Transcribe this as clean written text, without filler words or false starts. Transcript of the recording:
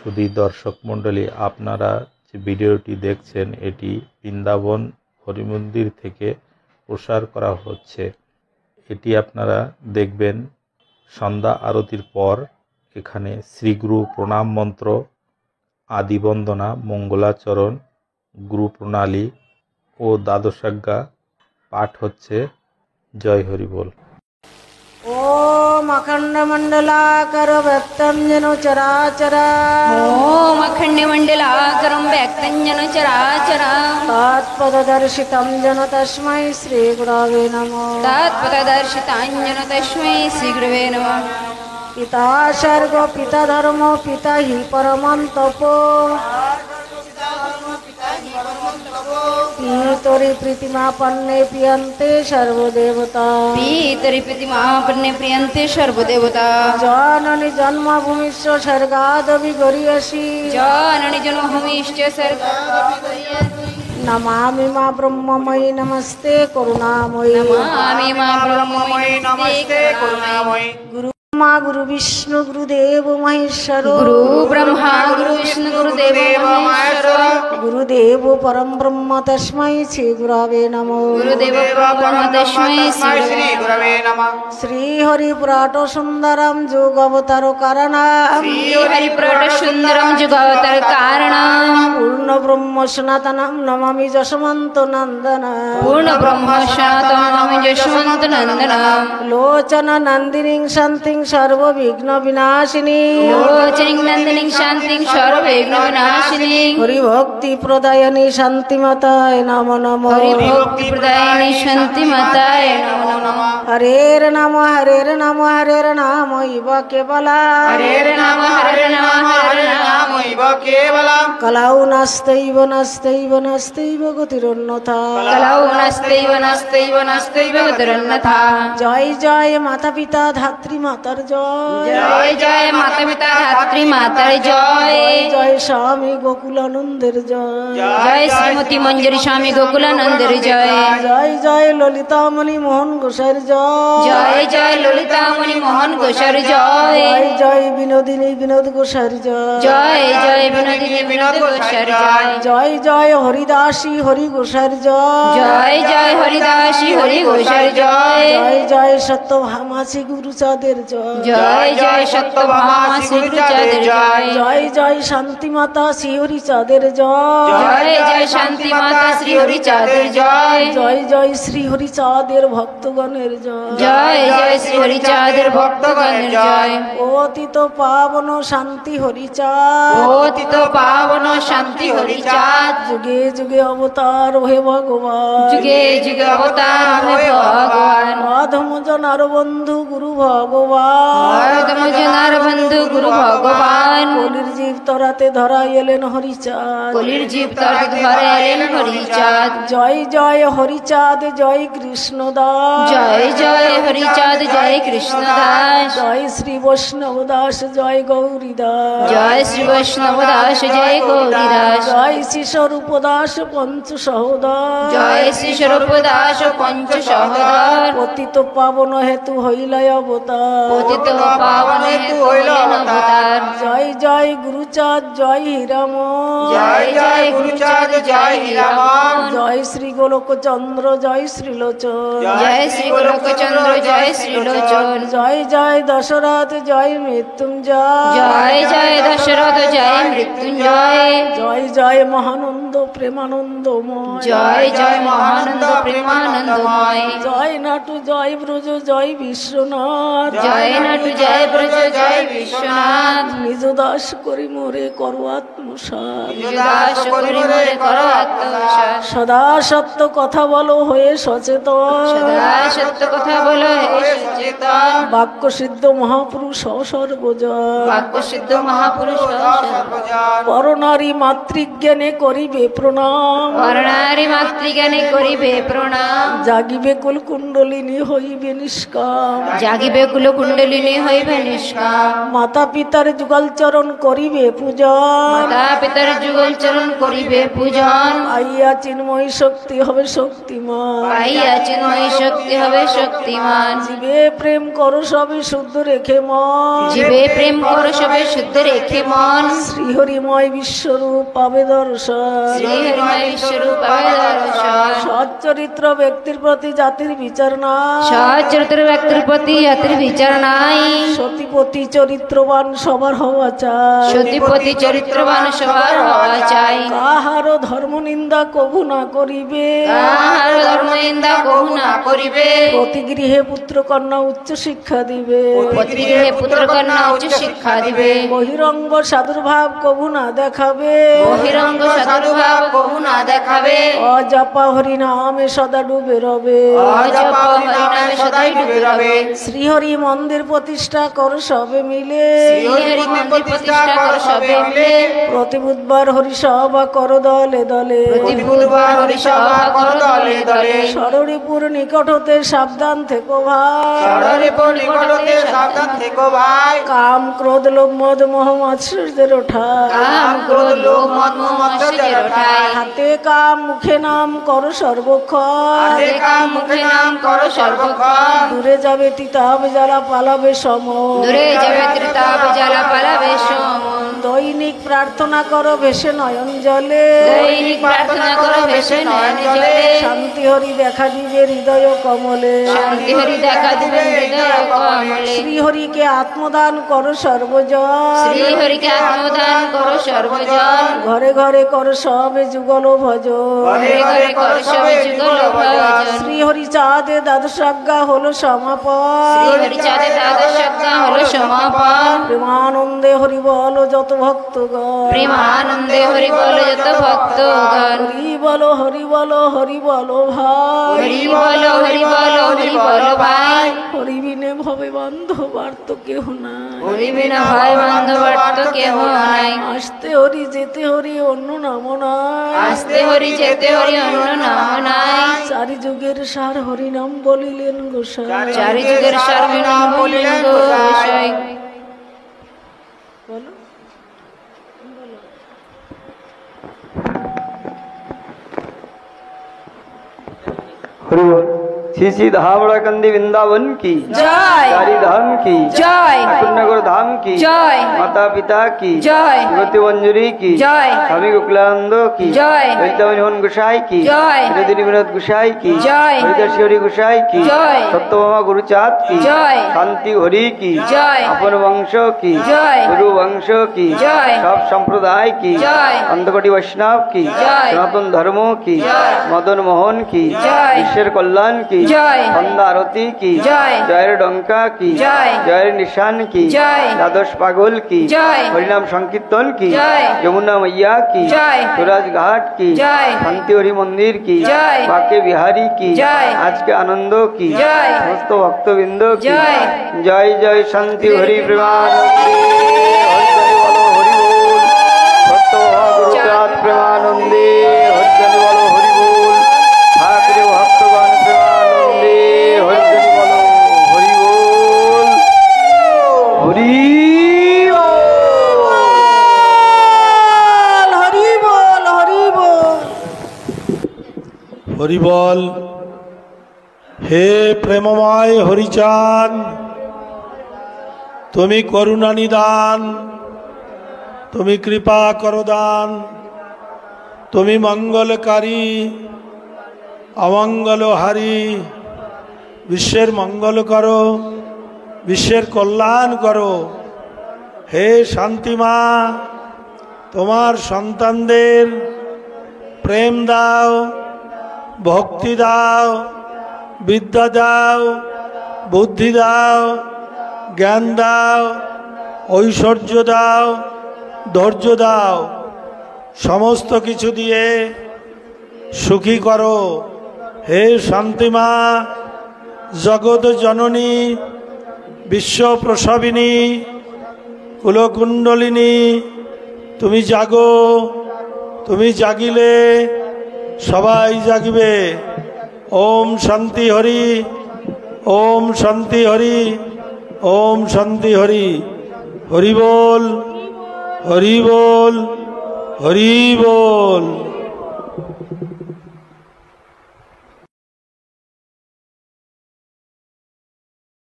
সুধী দর্শক মণ্ডলী, আপনারা যে ভিডিওটি দেখছেন এটি বৃন্দাবন হরিমন্দির থেকে প্রচার করা হচ্ছে। এটি আপনারা দেখবেন সন্ধ্যা আরতির পর। এখানে শ্রীগুরু প্রণাম মন্ত্র, আদি বন্দনা, মঙ্গলাচরণ, গুরু প্রণালী ও দ্বাদশাজ্ঞা পাঠ হচ্ছে। জয় হরি বল। ओम अखंड मंडलाकारं व्यक्तं येन चराचरा। ओम अखंड मंडलाकारं व्यक्तं येन चराचरा। तत्पददर्शितं येन तस्मै श्री गुरवे नमः। तत्पददर्शितं येन तस्मै श्री गुरवे नमः। पिता सर्व पिता धर्म पिता हि परमं तपो। पीतरि प्रीतिमापन्ने प्रियन्ते सर्वदेवता। पीतरि प्रीतिमापन्ने प्रियन्ते सर्वदेवता। जननि जन्मभूमिश्च स्वर्गादपि गरीयसि। जननि जन्मभूमिश्च स्वर्गादपि। नमामि मां ब्रह्ममयि नमस्ते करुणामयि। नमामि मां ब्रह्ममयि नमस्ते करुणामयि। गुरु ब्रह्मा गुरु विष्णु गुरुदेव महेश्वर। गुरु ब्रह्मा गुरु विष्णु गुरुदेव महेश्वर। गुरुदेव परम ब्रह्म तस्मै श्री गुरवे नमः। गुरुदेव परम ब्रह्म तस्मै श्री गुरवे नमः। श्री हरि पुराण सुंदरम जोगवतार कारणम। श्री हरि पुराण सुंदरम जोगवतार कारणम। पूर्ण ब्रह्म सनातनम नमामि जशवंत नंदनम। पूर्ण ब्रह्म सनातनम नमामि जशवंत नंदनम। लोचन नंदिनी शांतिं सर्व विघ्न विनाशिनी। लोचनी नंदिनी शांतिं सर्व विघ्न विनाशिनी। हरि भक्ति प्रदायिनी शांति माताय नमो नमः। हरि भक्ति प्रदायिनी शांति माताय नमो नमः। हरेर नाम हरेर नाम हरेर नाम इव केवला। हरेर नाम हरेर नाम हरेर नाम इव केवला। कलाउ नास्त्यैव नास्त्यैव नास्त्यैव गतिरन्यथा। कलाउ नास्त्यैव नास्त्यैव नास्त्यैव गतिरन्यथा। जय जय माता पिता धात्री मातार जय। जय जय माता पिता धात्री मातार जय। जय स्वामी गोकुलानंदेर जय। जय श्रीमती मंजरी स्वामी गोकुलानंदेर जय। जय जय ललितामणि मोहन गोसाईर जय। जय जय ललितामणि मोहन गोसाईर जय। जय जय विनोदिनी विनोद गोसाईर जय। जय जय विनोदिनी विनोद गोसाईर जय। जय जय हरिदासी हरि गोसाईर जय। जय जय हरिदासी हरि गोसाईर जय। जय जय सत्यभामासी गुरुचाँदेर जय। जय जय सत्यभामा श्री गुरुचाँदेर जय। जय जय शांति माता श्री हरिचाँदेर जय। जय जय शांति माता श्री हरिचाँदेर जय। जय जय श्री हरिचाँदेर भक्तगणेर जय। जय जय श्री हरिचाँदेर भक्तगणेर जय। অতীত পাবন শান্তি হরিচাঁদ। অতীত পাবন শান্তি হরিচাঁদ। যুগে যুগে অবতার হে ভগবান। যুগে যুগে অবতার হে ভগবান। অধম জনার বন্ধু গুরু ভগবান। অধম জনার বন্ধু গুরু ভগবান। কলির জীব তরাতে ধরা এলেন হরিচাঁদ। কলির জীব তরাতে ধরা এলেন হরিচাঁদ। জয় জয় হরিচাঁদ জয় কৃষ্ণ দাস। জয় জয় হরিচাঁদ জয় কৃষ্ণ দাস। জয় শ্রী বৈষ্ণব দাস জয় গৌরী দাস। জয় শ্রী বৈষ্ণব দাস জয় গৌরী দাস। জয় শ্রী স্বরূপ দাস পঞ্চ সহোদর। জয় শ্রী স্বরূপ দাস পঞ্চ সহোদর। পতিত পাবন হেতু হইলাই অবতার। পতিত পাবন হেতু হইলেন অবতার। জয় জয় গুরুচাঁদ জয় হীরাম। জয় জয় গুরুচাঁদ জয় হীরামন। জয় শ্রী গোলকচন্দ্র জয় শ্রীলোচন। জয় শ্রী গোলকচন্দ্র জয় শ্রীলোচন। জয় জয় দশরথ জয় মৃত্যুঞ্জয়। জয় জয় দশরথ জয় মৃত্যুঞ্জয়। জয় জয় মহানন্দ প্রেমানন্দময়। জয় জয় মহানন্দ প্রেমানন্দময়। জয় নাটু জয় ব্রজ জয় বিশ্বনাথ। জয় নাটু জয় ব্রজ জয় বিশ্বনাথ। নিজ দাস করি মোরে করো আত্মসাৎ। দাস করি মোরে করো আত্মসাৎ। সদা সত্য কথা বলো হয়ে সচেতন। সদা সত্য কথা বলো হে সচেতন। বাক্য সিদ্ধ মহাপুরুষ সর্বজয়। বাক্য সিদ্ধ মহাপুরুষ সর্বজয়। পরনারী মাতৃজ্ঞানে করিবে প্রণাম, পরনারী মাতৃজ্ঞানে করিবে প্রণাম। জাগিবে কুলকুণ্ডলিনী হইবে নিষ্কাম, জাগিবে কুলকুণ্ডলিনী হইবে নিষ্কাম। মাতা পিতার যুগল চরণ করিবে পূজন, মাতা পিতার যুগল চরণ করিবে পূজন। আইয়া চিন্ময় শক্তি হবে শক্তিমান, পাইয়া চিন্ময় শক্তি হবে শক্তিমান। জীবে প্রেম করো সবে শুদ্ধ রেখে মন, জীবে প্রেম করো সবে শুদ্ধ রেখে মন। শ্রীহরিময় বিশ্বরূপ পাবে দর্শন, শ্রীহরিময় বিশ্বরূপ পাবে দর্শন। সচ্চরিত্র ব্যক্তির প্রতি জাতির বিচার নাই, সচ্চরিত্র ব্যক্তির প্রতি জাতির বিচার নাই। সতীপতি চরিত্রবান সবার হওয়া চাই, সতীপতি চরিত্রবান সবার হওয়া চাই। কাহারও ধর্ম নিন্দা কভু না করিবে, কাহার ধর্মনিন্দা কহু না করিবে। প্রতি গৃহে পুত্র কন্যা উচ্চ শিক্ষা দিবে, প্রতি গৃহে পুত্র কন্যা উচ্চ শিক্ষা দিবে। বহিরঙ্গ সাধুর্ভাব কভু না দেখাবে, বহিরঙ্গ সাধুভাব কহু না দেখাবে। অজপা হরি নামে সদা ডুবে রবে, অজপ হরিনামে সদাই ডুবে রবে। শ্রীহরি মন্দির প্রতিষ্ঠা করো সবে মিলে, শ্রীহরি মন্দির প্রতিষ্ঠা করো সবে মিলে। প্রতি বুধবার হরিসভা করো দলে দলে, প্রতি বুধবার হরিসভা করো দলে দলে। ষড়রিপুর নিকট হতে সাবধান থেকো ভাই, ষড়রিপুর নিকট হতে সাবধান থেকো ভাই। কাম ক্রোধ লোভ মদ মোহ মাৎসর্যের ওঠায়, কাম ক্রোধ লোভ মদ মোহ মাৎসর্যের ওঠায়। হাতে কাম মুখে নাম করো সর্বক্ষণ, হাতে কাম মুখে নাম করো সর্বক্ষণ। দূরে যাবে তিতাব জ্বালা পালাবে সম, দূরে যাবে ত্রিতাপ জ্বালা পালাবে সম। দৈনিক প্রার্থনা করো ভেসে নয়ন জলে, দৈনিক প্রার্থনা করো ভেসে নয়ন জলে। শান্তি হরি দেখা দিবে হৃদয় কমলে, শান্তি হরি দেখা দিবেন হৃদয় কমলে। শ্রীহরিকে আত্মদান করো সর্বজন, শ্রীহরিকে আত্মদান করো সর্বজন। ঘরে ঘরে করো সবে যুগল ভজন, ঘরে ঘরে করো সবে যুগল ভজন। শ্রীহরি চাঁদে দ্বাদশ আজ্ঞা হলো সমাপন, শ্রীহরি চাঁদে দ্বাদশ আজ্ঞা হলো সমাপন। প্রেমানন্দে হরি বল যত ভক্তগণ, প্রেমানন্দে হরি বল যত ভক্তগণ। হরি বলো হরি বলো হরি বলো ভাই, হরি বলো হরি বলো হরি বলো ভাই। হরি বিনে ভবে বান্ধব আর তো কেহ নাই, হরি বিনা ভয় বান্ধব আর তো কেহ নাই। আসতে হরি যেতে হরি অন্য নাম নাই, আসতে হরি যেতে হরি অন্য নাম নাই। চারি যুগের সার হরি নাম বলিলেন গোসাই, চারি যুগের সার্বে নাম বলিলেন গোসাই। বলো श्री श्री धामड़ा कंदी वृंदावन की जय। चारी धाम की जय। नगर धाम की जय। माता पिता की जय। युवती मंजूरी की जय। स्वामी गोकुलानंदो की जय। मोहन गोसाई की जय। विनोदिनी विनोद गोसाई की जय। हरिदासी गोसाई की जय। सत्यभामा गुरुचाँद की जय। शांति हरि की जय। अपन वंश की जय। गुरु वंश की जय। सब संप्रदाय की जय। अंधकोटि वैष्णव की जय। सनातन धर्मों की जय। मदन मोहन की जय। ईश्वर कल्याण की जय। संध्या आरती की जय। जय डंका की जय। जय निशान की जय। द्वादश पागल की जय। हरिनाम संकीर्तन की जय। यमुना मैया की जय। सूरज घाट की जय। शांति हरि मंदिर की जय। बाके बिहारी की जय। आज के आनंदों की जय। समस्त भक्तबिंदों की जय। जय जय शांति हरि प्रेमानंदी हरि बोलो हरि बोल सत्यभामा गुरुचाँद प्रेमानंदी हरि बोलो हरि बोल ठाकुर भक्तगण प्रेमानंदी हरि बोलो हरि बोल हरि হরি বল হরি বল। হরি বল। হে প্রেমময় হরিচাঁদ, তুমি করুণা নিদান, তুমি কৃপা করো দান, তুমি মঙ্গলকারী অমঙ্গলহারী, বিশ্বের মঙ্গল করো, বিশ্বের কল্যাণ করো। হে শান্তিমা, তোমার সন্তানদের প্রেম দাও, ভক্তি দাও, বিদ্যা দাও, বুদ্ধি দাও, জ্ঞান দাও, ঐশ্বর্য দাও, ধৈর্য দাও, সমস্ত কিছু দিয়ে সুখী করো। হে শান্তিমা, জগৎ জননী, বিশ্ব প্রসবিনী, কুলকুণ্ডলিনী, তুমি জাগো, তুমি জাগিলে সবাই জাগিবে। ওম শান্তি হরি, ওম শান্তি হরি, ওম শান্তি হরি। হরি বল, হরি বল, হরি বল।